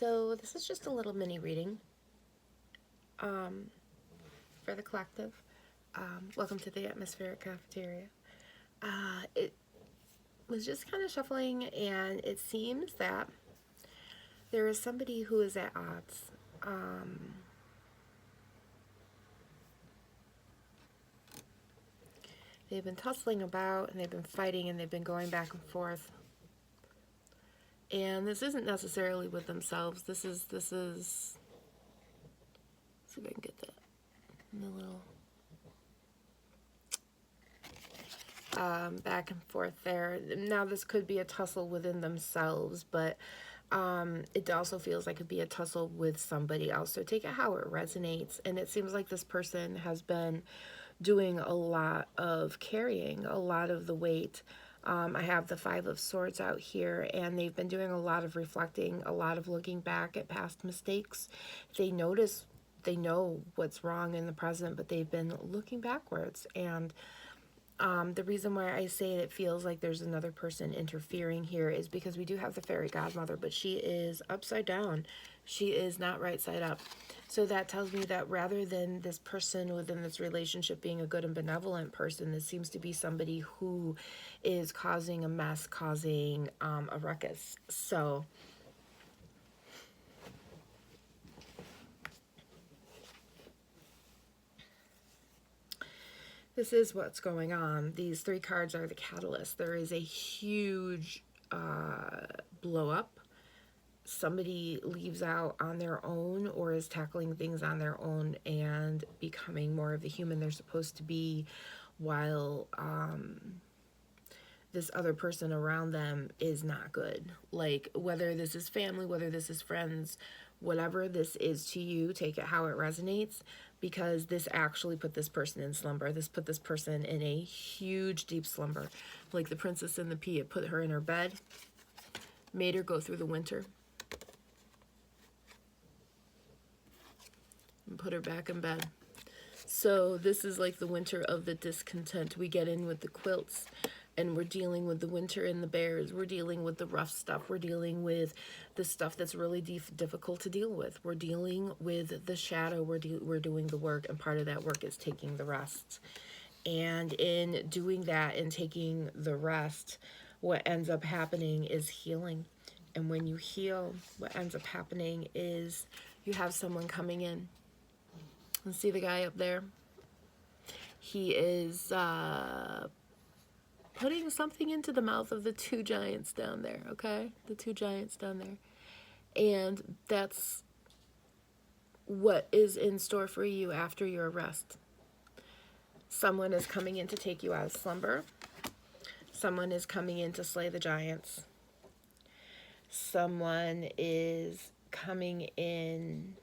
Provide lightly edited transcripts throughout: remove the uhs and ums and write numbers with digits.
So this is just a little mini reading for the collective. Welcome to the Atmospheric Cafeteria. It was just kind of shuffling, and it seems that there is somebody who is at odds. They've been tussling about, and they've been fighting, and they've been going back and forth. And this isn't necessarily with themselves. This is. Let's see if I can get that in the little back and forth there. Now this could be a tussle within themselves, but it also feels like it could be a tussle with somebody else. So take it how it resonates. And it seems like this person has been doing a lot of carrying, a lot of the weight. I have the Five of Swords out here, and they've been doing a lot of reflecting, a lot of looking back at past mistakes. They know what's wrong in the present, but they've been looking backwards. And the reason why I say it feels like there's another person interfering here is because we do have the fairy godmother, but she is upside down. She is not right side up. So that tells me that rather than this person within this relationship being a good and benevolent person, this seems to be somebody who is causing a mess, causing a ruckus. So this is what's going on. These three cards are the catalyst. There is a huge blow up. Somebody leaves out on their own or is tackling things on their own and becoming more of the human they're supposed to be, while this other person around them is not good. Like, whether this is family, whether this is friends, whatever this is to you, take it how it resonates, because this actually put this person in slumber. This put this person in a huge, deep slumber. Like the Princess and the Pea, it put her in her bed, made her go through the winter, and put her back in bed. So this is like the winter of the discontent. We get in with the quilts, and we're dealing with the winter and the bears. We're dealing with the rough stuff. We're dealing with the stuff that's really difficult to deal with. We're dealing with the shadow. We're doing the work, and part of that work is taking the rest. And in doing that and taking the rest, what ends up happening is healing. And when you heal, what ends up happening is you have someone coming in. Let's see the guy up there. He is putting something into the mouth of the two giants down there, okay? The two giants down there. And that's what is in store for you after your arrest. Someone is coming in to take you out of slumber. Someone is coming in to slay the giants. Someone is coming in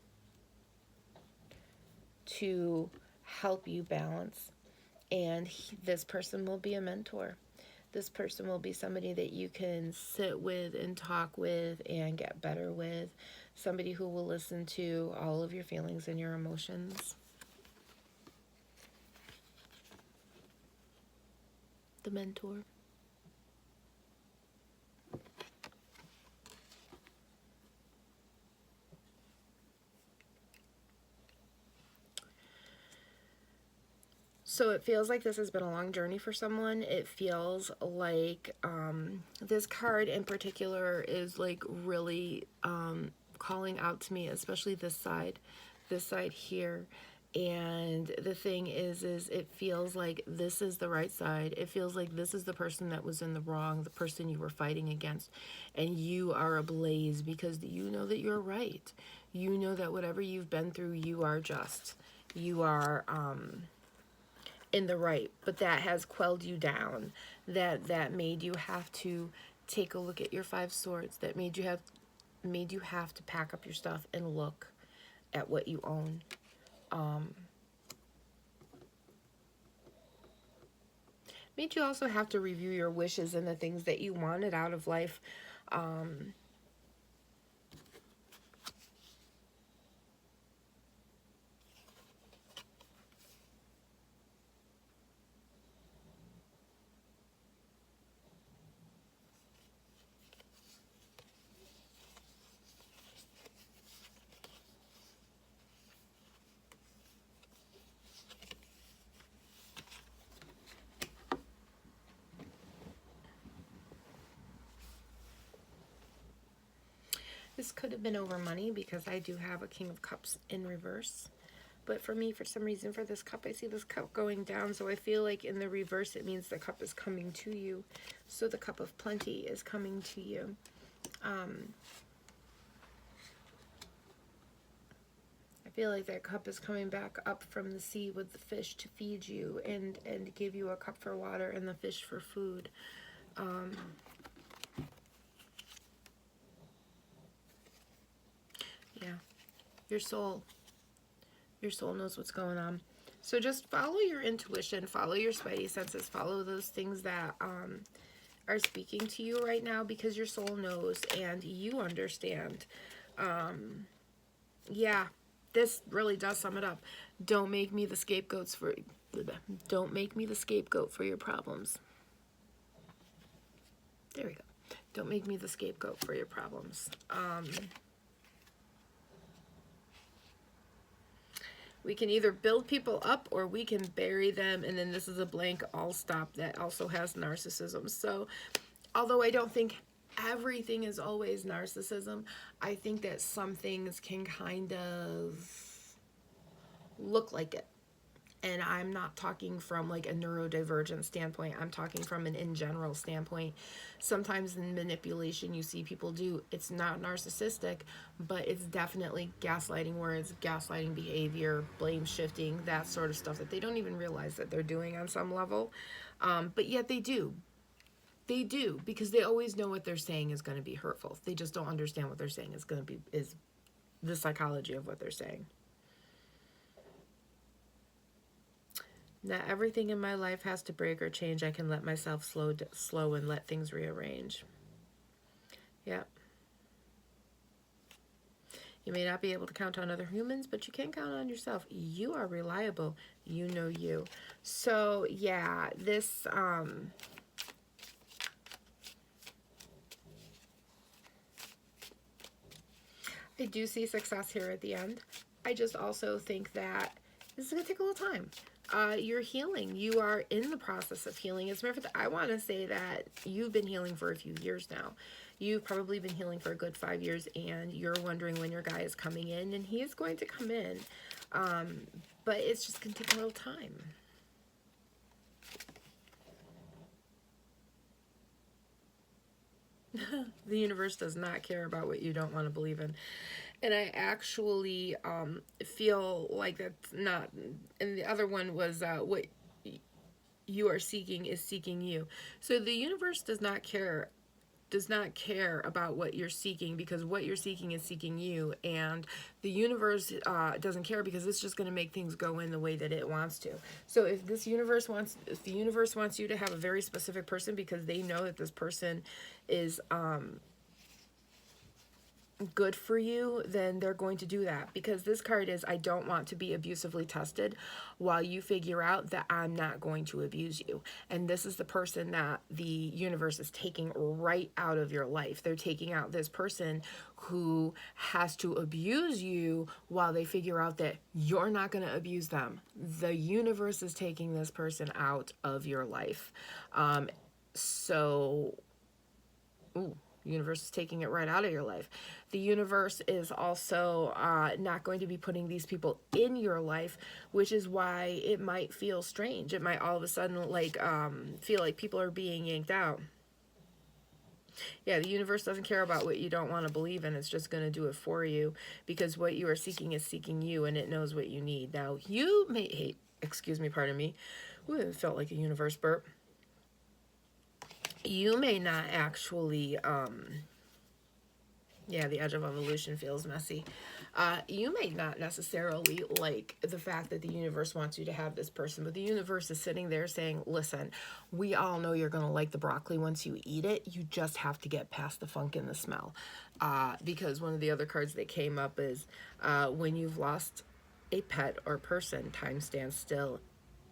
to help you balance. And this person will be a mentor. This person will be somebody that you can sit with and talk with and get better with. Somebody who will listen to all of your feelings and your emotions. The mentor. So it feels like this has been a long journey for someone. It feels like this card in particular is like really calling out to me, especially this side here. And the thing is it feels like this is the right side. It feels like this is the person that was in the wrong, the person you were fighting against, and you are ablaze because you know that you're right. You know that whatever you've been through, you are just. You are in the right, but that has quelled you down. That made you have to take a look at your Five Swords. That made you have to pack up your stuff and look at what you own. Made you also have to review your wishes and the things that you wanted out of life. This could have been over money because I do have a King of Cups in reverse. But for me, for some reason, for this cup, I see this cup going down. So I feel like in the reverse, it means the cup is coming to you. So the cup of plenty is coming to you. I feel like that cup is coming back up from the sea with the fish to feed you and give you a cup for water and the fish for food. Yeah, your soul knows what's going on. So just follow your intuition, follow your spidey senses, follow those things that are speaking to you right now, because your soul knows and you understand. Yeah, this really does sum it up. Don't make me the scapegoat for your problems. There we go. Don't make me the scapegoat for your problems. We can either build people up or we can bury them. And then this is a blank all stop that also has narcissism. So although I don't think everything is always narcissism, I think that some things can kind of look like it. And I'm not talking from like a neurodivergent standpoint. I'm talking from an in general standpoint. Sometimes in manipulation you see people do, it's not narcissistic, but it's definitely gaslighting words, gaslighting behavior, blame shifting, that sort of stuff that they don't even realize that they're doing on some level. But yet they do. They do, because they always know what they're saying is going to be hurtful. They just don't understand what they're saying is the psychology of what they're saying. Not everything in my life has to break or change. I can let myself slow and let things rearrange. Yep. You may not be able to count on other humans, but you can count on yourself. You are reliable. You know you. So, yeah, this, I do see success here at the end. I just also think that this is going to take a little time. You're healing. You are in the process of healing. As a matter of fact, I want to say that you've been healing for a few years now. You've probably been healing for a good 5 years, and you're wondering when your guy is coming in, and he is going to come in. But it's just going to take a little time. The universe does not care about what you don't want to believe in. And I actually feel like that's not, and the other one was what you are seeking is seeking you. So the universe does not care about what you're seeking, because what you're seeking is seeking you, and the universe doesn't care, because it's just going to make things go in the way that it wants to. So if the universe wants you to have a very specific person because they know that this person is good for you, then they're going to do that, because this card is, I don't want to be abusively tested while you figure out that I'm not going to abuse you. And this is the person that the universe is taking right out of your life. They're taking out this person who has to abuse you while they figure out that you're not going to abuse them. The universe is taking this person out of your life. Universe is taking it right out of your life. The universe is also not going to be putting these people in your life, which is why it might feel strange. It might all of a sudden like feel like people are being yanked out. Yeah, the universe doesn't care about what you don't want to believe in. It's just going to do it for you, because what you are seeking is seeking you, and it knows what you need. Now, you may hate, excuse me, pardon me. Ooh, it felt like a universe burp. You may not actually, yeah, the edge of evolution feels messy. You may not necessarily like the fact that the universe wants you to have this person, but the universe is sitting there saying, listen, we all know you're going to like the broccoli once you eat it. You just have to get past the funk and the smell. Because one of the other cards that came up is when you've lost a pet or person, time stands still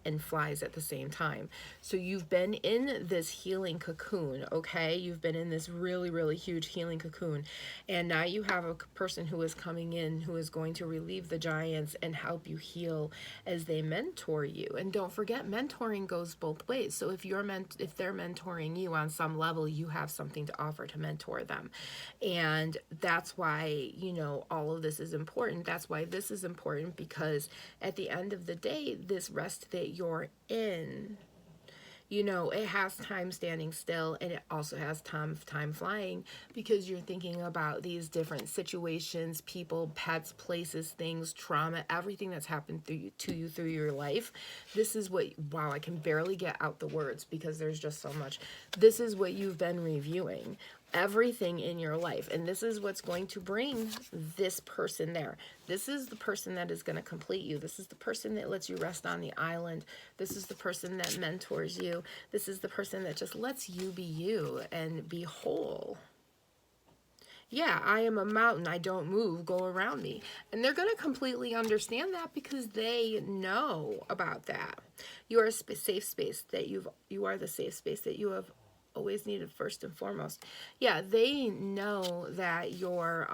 and flies at the same time. So you've been in this healing cocoon, okay? You've been in this really, really huge healing cocoon. And now you have a person who is coming in who is going to relieve the giants and help you heal as they mentor you. And don't forget, mentoring goes both ways. So if if they're mentoring you on some level, you have something to offer to mentor them. And that's why, you know, all of this is important. That's why this is important, because at the end of the day, this rest that you're in, you know, it has time standing still, and it also has time flying, because you're thinking about these different situations, people, pets, places, things, trauma, everything that's happened to you through your life. This is what, wow, I can barely get out the words because there's just so much. This is what you've been reviewing, everything in your life, and this is what's going to bring this person there. This is the person that is going to complete you. This is the person that lets you rest on the island. This is the person that mentors you. This is the person that just lets you be you and be whole. Yeah, I am a mountain, I don't move, go around me. And they're going to completely understand that because they know about that. You are a safe space that you are the safe space that you have always needed, first and foremost. Yeah, they know that you're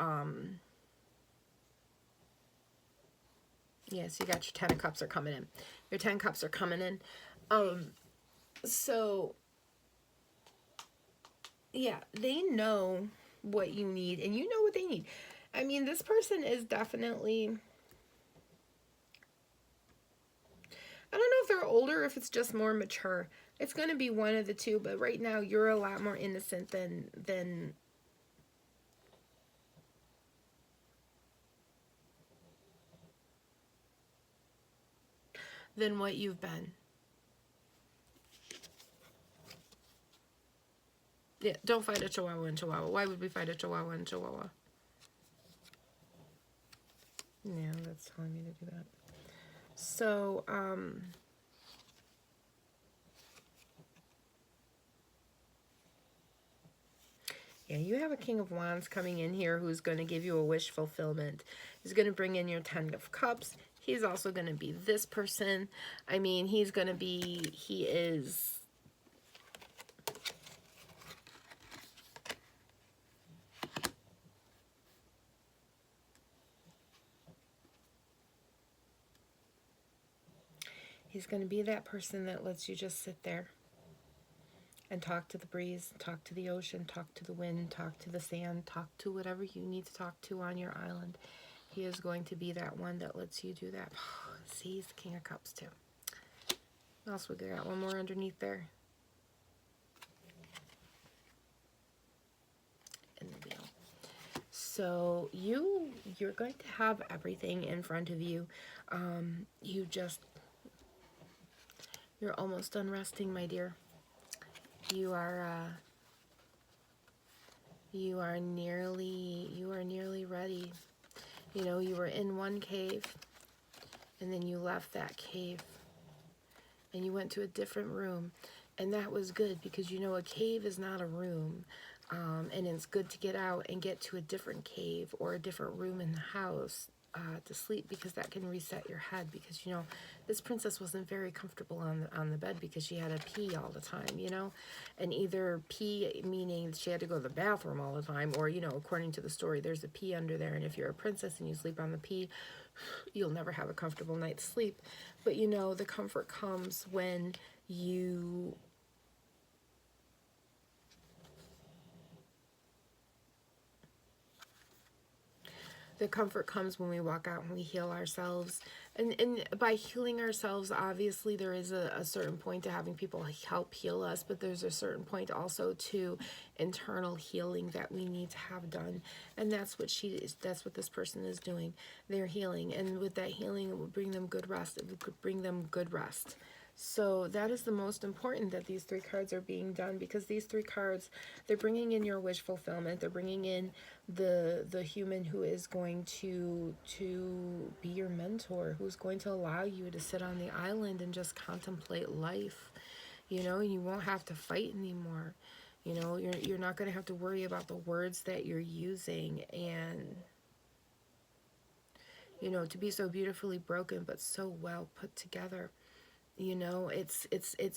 yes, you got your 10 of cups are coming in. Your 10 cups are coming in. So yeah, they know what you need, and you know what they need. I mean, this person is definitely, I don't know if they're older or if it's just more mature. It's going to be one of the two, but right now you're a lot more innocent than what you've been. Yeah, don't fight a Chihuahua and Chihuahua. Why would we fight a Chihuahua and Chihuahua? Yeah, that's telling me to do that. So, yeah, you have a King of Wands coming in here who's going to give you a wish fulfillment. He's going to bring in your 10 of Cups. He's also going to be this person. I mean, he is... He's going to be that person that lets you just sit there and talk to the breeze, talk to the ocean, talk to the wind, talk to the sand, talk to whatever you need to talk to on your island. He is going to be that one that lets you do that. See, he's the King of Cups too. What else we got? One more underneath there. In the wheel. So you're going to have everything in front of you. You're almost done resting, my dear. You are nearly ready. You know, you were in one cave, and then you left that cave, and you went to a different room, and that was good, because you know a cave is not a room, and it's good to get out and get to a different cave or a different room in the house to sleep, because that can reset your head. Because you know this princess wasn't very comfortable on the bed because she had to pee all the time, you know, and either pee meaning she had to go to the bathroom all the time, or you know, according to the story, there's a pee under there, and if you're a princess and you sleep on the pee, you'll never have a comfortable night's sleep. But you know, the comfort comes when you the comfort comes when we walk out and we heal ourselves. And by healing ourselves, obviously there is a certain point to having people help heal us, but there's a certain point also to internal healing that we need to have done. And that's what that's what this person is doing. They're healing. And with that healing, it will bring them good rest. It will bring them good rest. So that is the most important, that these three cards are being done, because these three cards, they're bringing in your wish fulfillment. They're bringing in the human who is going to be your mentor, who's going to allow you to sit on the island and just contemplate life. You know, you won't have to fight anymore. You know, you're not going to have to worry about the words that you're using, and you know, to be so beautifully broken but so well put together. You know, it's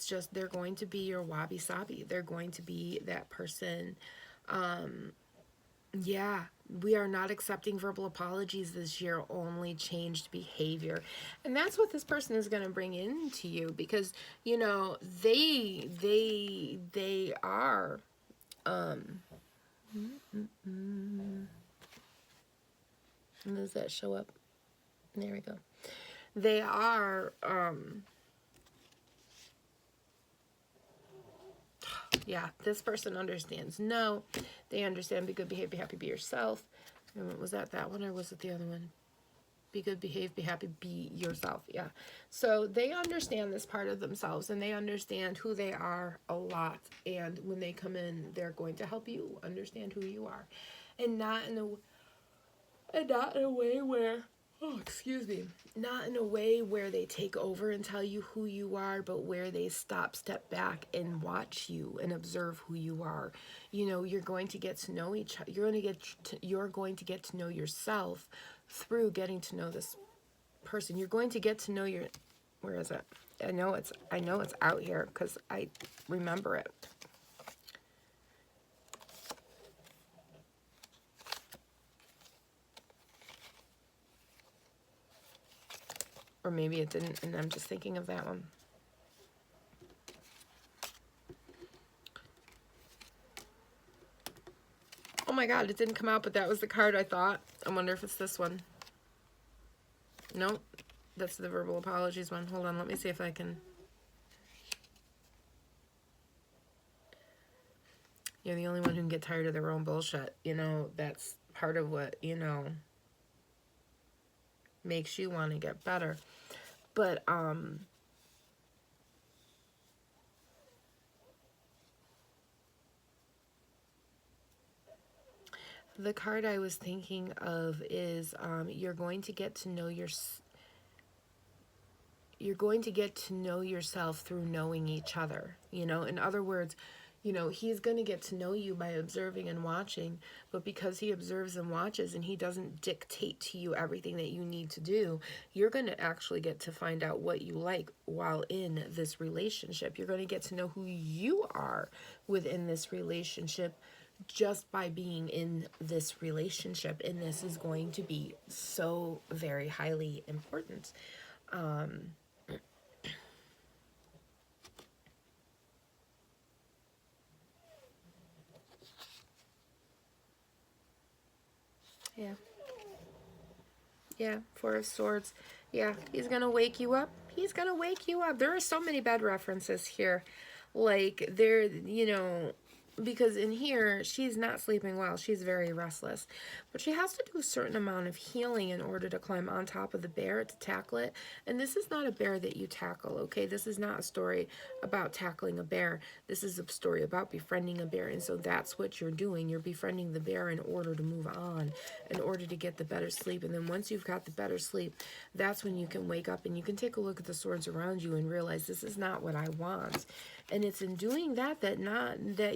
just, they're going to be your wabi sabi. They're going to be that person. Yeah, we are not accepting verbal apologies this year, only changed behavior. And that's what this person is going to bring into you, because, you know, they are, and does that show up? There we go. They are, yeah, this person understands. No, they understand. Be good, behave, be happy, be yourself. Was that one, or was it the other one? Be good, behave, be happy, be yourself. Yeah. So they understand this part of themselves, and they understand who they are a lot. And when they come in, they're going to help you understand who you are, and not in a way where, oh, excuse me, not in a way where they take over and tell you who you are, but where they step back and watch you and observe who you are. You know, you're going to get to know each other. You're going to get to know yourself through getting to know this person. You're going to get to know your, where is it? I know it's out here because I remember it. Or maybe it didn't, and I'm just thinking of that one. Oh my god, it didn't come out, but that was the card I thought. I wonder if it's this one. Nope, that's the verbal apologies one. Hold on, let me see if I can. You're the only one who can get tired of their own bullshit. You know, that's part of what, you know, makes you want to get better. But, the card I was thinking of is, you're going to get to know you're going to get to know yourself through knowing each other. You know, in other words, you know, he's going to get to know you by observing and watching, but because he observes and watches and he doesn't dictate to you everything that you need to do, you're going to actually get to find out what you like while in this relationship. You're going to get to know who you are within this relationship just by being in this relationship, and this is going to be so very highly important. Yeah. Yeah, Four of Swords. Yeah, he's gonna wake you up. He's gonna wake you up. There are so many bed references here. Like, there, you know, because in here, she's not sleeping well. She's very restless. But she has to do a certain amount of healing in order to climb on top of the bear to tackle it. And this is not a bear that you tackle, okay? This is not a story about tackling a bear. This is a story about befriending a bear. And so that's what you're doing. You're befriending the bear in order to move on, in order to get the better sleep. And then once you've got the better sleep, that's when you can wake up and you can take a look at the swords around you and realize this is not what I want. And it's in doing that that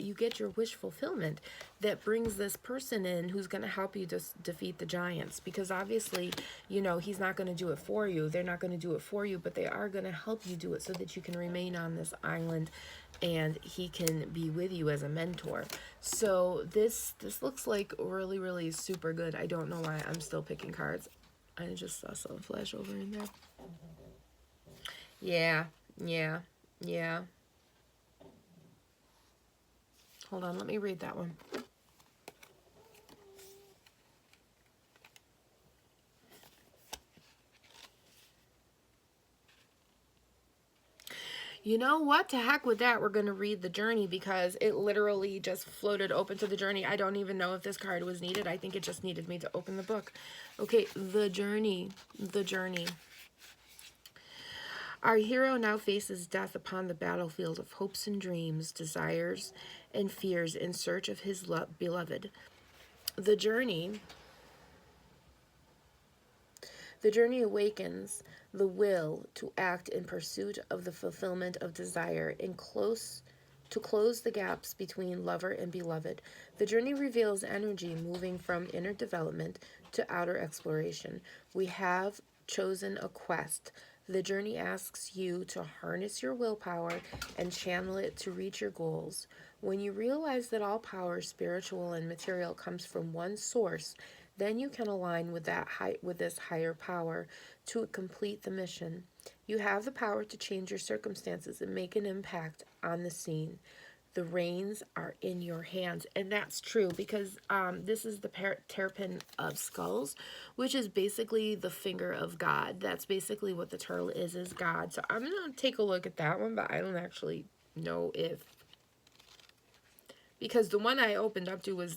you get your wish fulfillment, that brings this person in who's going to help you defeat the giants. Because obviously, you know, he's not going to do it for you. They're not going to do it for you, but they are going to help you do it so that you can remain on this island and he can be with you as a mentor. So this looks like really, really super good. I don't know why I'm still picking cards. I just saw some flash over in there. Yeah, yeah, yeah. Hold on, let me read that one. You know what? To heck with that. We're going to read the journey because it literally just floated open to the journey. I don't even know if this card was needed. I think it just needed me to open the book. Okay, the journey. The journey. Our hero now faces death upon the battlefield of hopes and dreams, desires and fears in search of his beloved. The journey awakens the will to act in pursuit of the fulfillment of desire to close the gaps between lover and beloved. The journey reveals energy moving from inner development to outer exploration. We have chosen a quest, The journey asks you to harness your willpower and channel it to reach your goals. When you realize that all power, spiritual and material, comes from one source, then you can align with with this higher power to complete the mission. You have the power to change your circumstances and make an impact on the scene. The reins are in your hands. And that's true because this is the terrapin of skulls, which is basically the finger of God. That's basically what the turtle is God. So I'm going to take a look at that one, but I don't actually know if, because the one I opened up to was,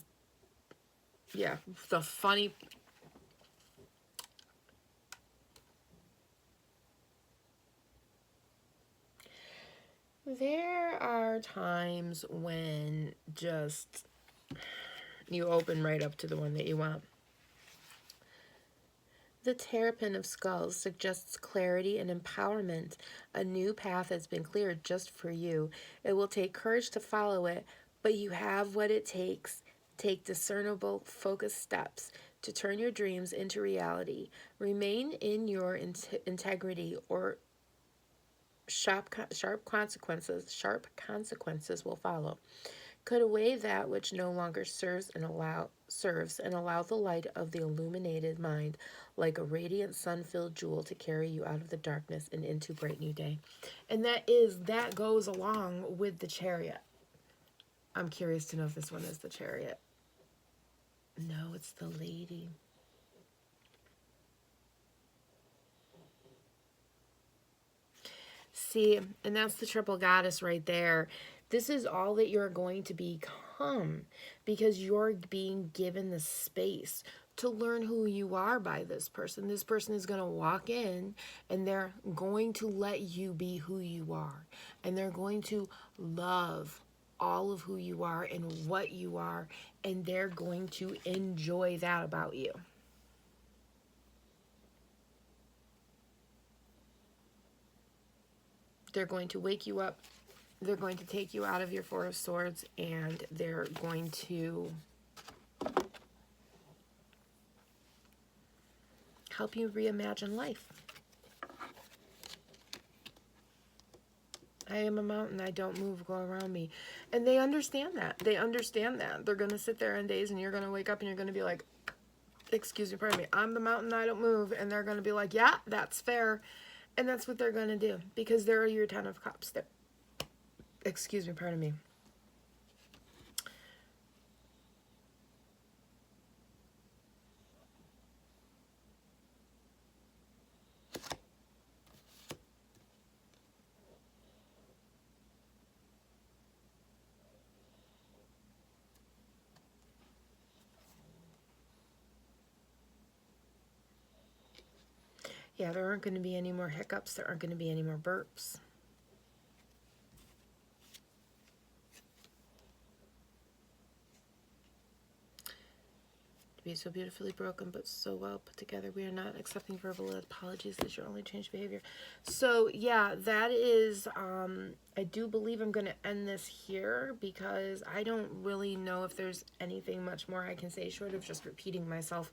yeah, the funny. There are times when just you open right up to the one that you want. The terrapin of skulls suggests clarity and empowerment. A new path has been cleared just for you. It will take courage to follow it, but you have what it takes. Take discernible, focused steps to turn your dreams into reality. Remain in your integrity, or sharp consequences will follow. Cut away that which no longer serves and allow the light of the illuminated mind, like a radiant sun-filled jewel, to carry you out of the darkness and into bright new day. And that goes along with the Chariot. I'm curious to know if this one is the Chariot. No, it's the Lady. See, and that's the triple goddess right there. This is all that you're going to become because you're being given the space to learn who you are by this person. This person is going to walk in and they're going to let you be who you are. And they're going to love all of who you are and what you are. And they're going to enjoy that about you. They're going to wake you up. They're going to take you out of your Four of Swords, and they're going to help you reimagine life. I am a mountain. I don't move. Go around me. And they understand that. They understand that. They're going to sit there on days, and you're going to wake up, and you're going to be like, excuse me, pardon me, I'm the mountain. I don't move. And they're going to be like, yeah, that's fair. And that's what they're going to do because they're your Ten of Cups. Excuse me, pardon me. Yeah, there aren't going to be any more hiccups. There aren't going to be any more burps. Be so beautifully broken but so well put together. We are not accepting verbal apologies. That's your only change behavior. So yeah, that is I do believe I'm going to end this here because I don't really know if there's anything much more I can say short of just repeating myself.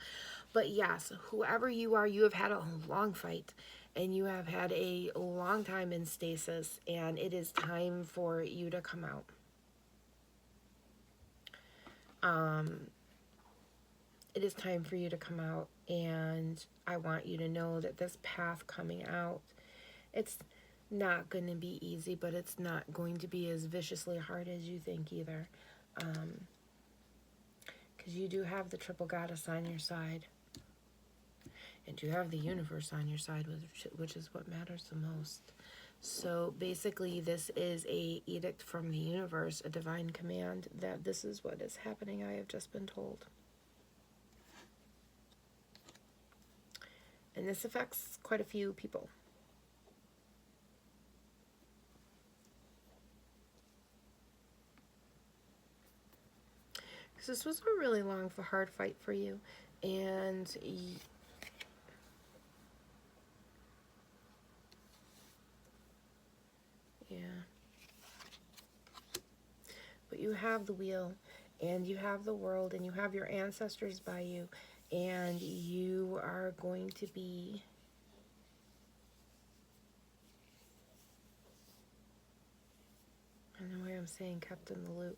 But yes, whoever you are, you have had a long fight and you have had a long time in stasis, and it is time for you to come out. It is time for you to come out, and I want you to know that this path coming out, it's not going to be easy, but it's not going to be as viciously hard as you think either. Because you do have the triple goddess on your side, and you have the universe on your side, which is what matters the most. So basically, this is a edict from the universe, a divine command that this is what is happening. I have just been told. And this affects quite a few people. Because this was a really long, hard fight for you. And yeah. But you have the wheel, and you have the world, and you have your ancestors by you. And you are going to be don't know why I'm saying kept in the loop.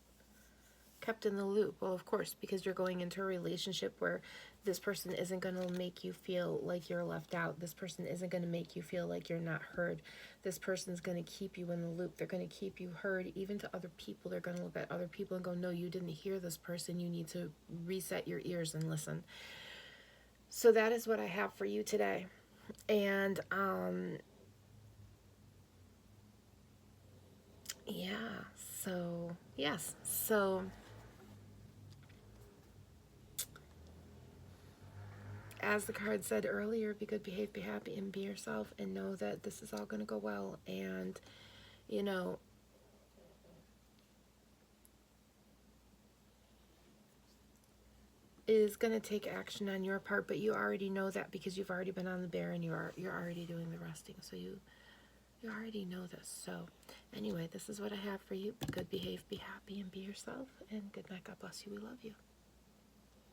Kept in the loop. Well, of course, because you're going into a relationship where this person isn't going to make you feel like you're left out. This person isn't going to make you feel like you're not heard. This person's going to keep you in the loop. They're going to keep you heard. Even to other people, they're going to look at other people and go, no, you didn't hear this person. You need to reset your ears and listen. So that is what I have for you today. And yeah, so yes, so as the card said earlier, be good, behave, be happy, and be yourself, and know that this is all going to go well. And you know, it is going to take action on your part, but you already know that because you've already been on the bear and you're already doing the resting. So you already know this. So anyway, this is what I have for you. Be good, behave, be happy, and be yourself. And good night. God bless you. We love you.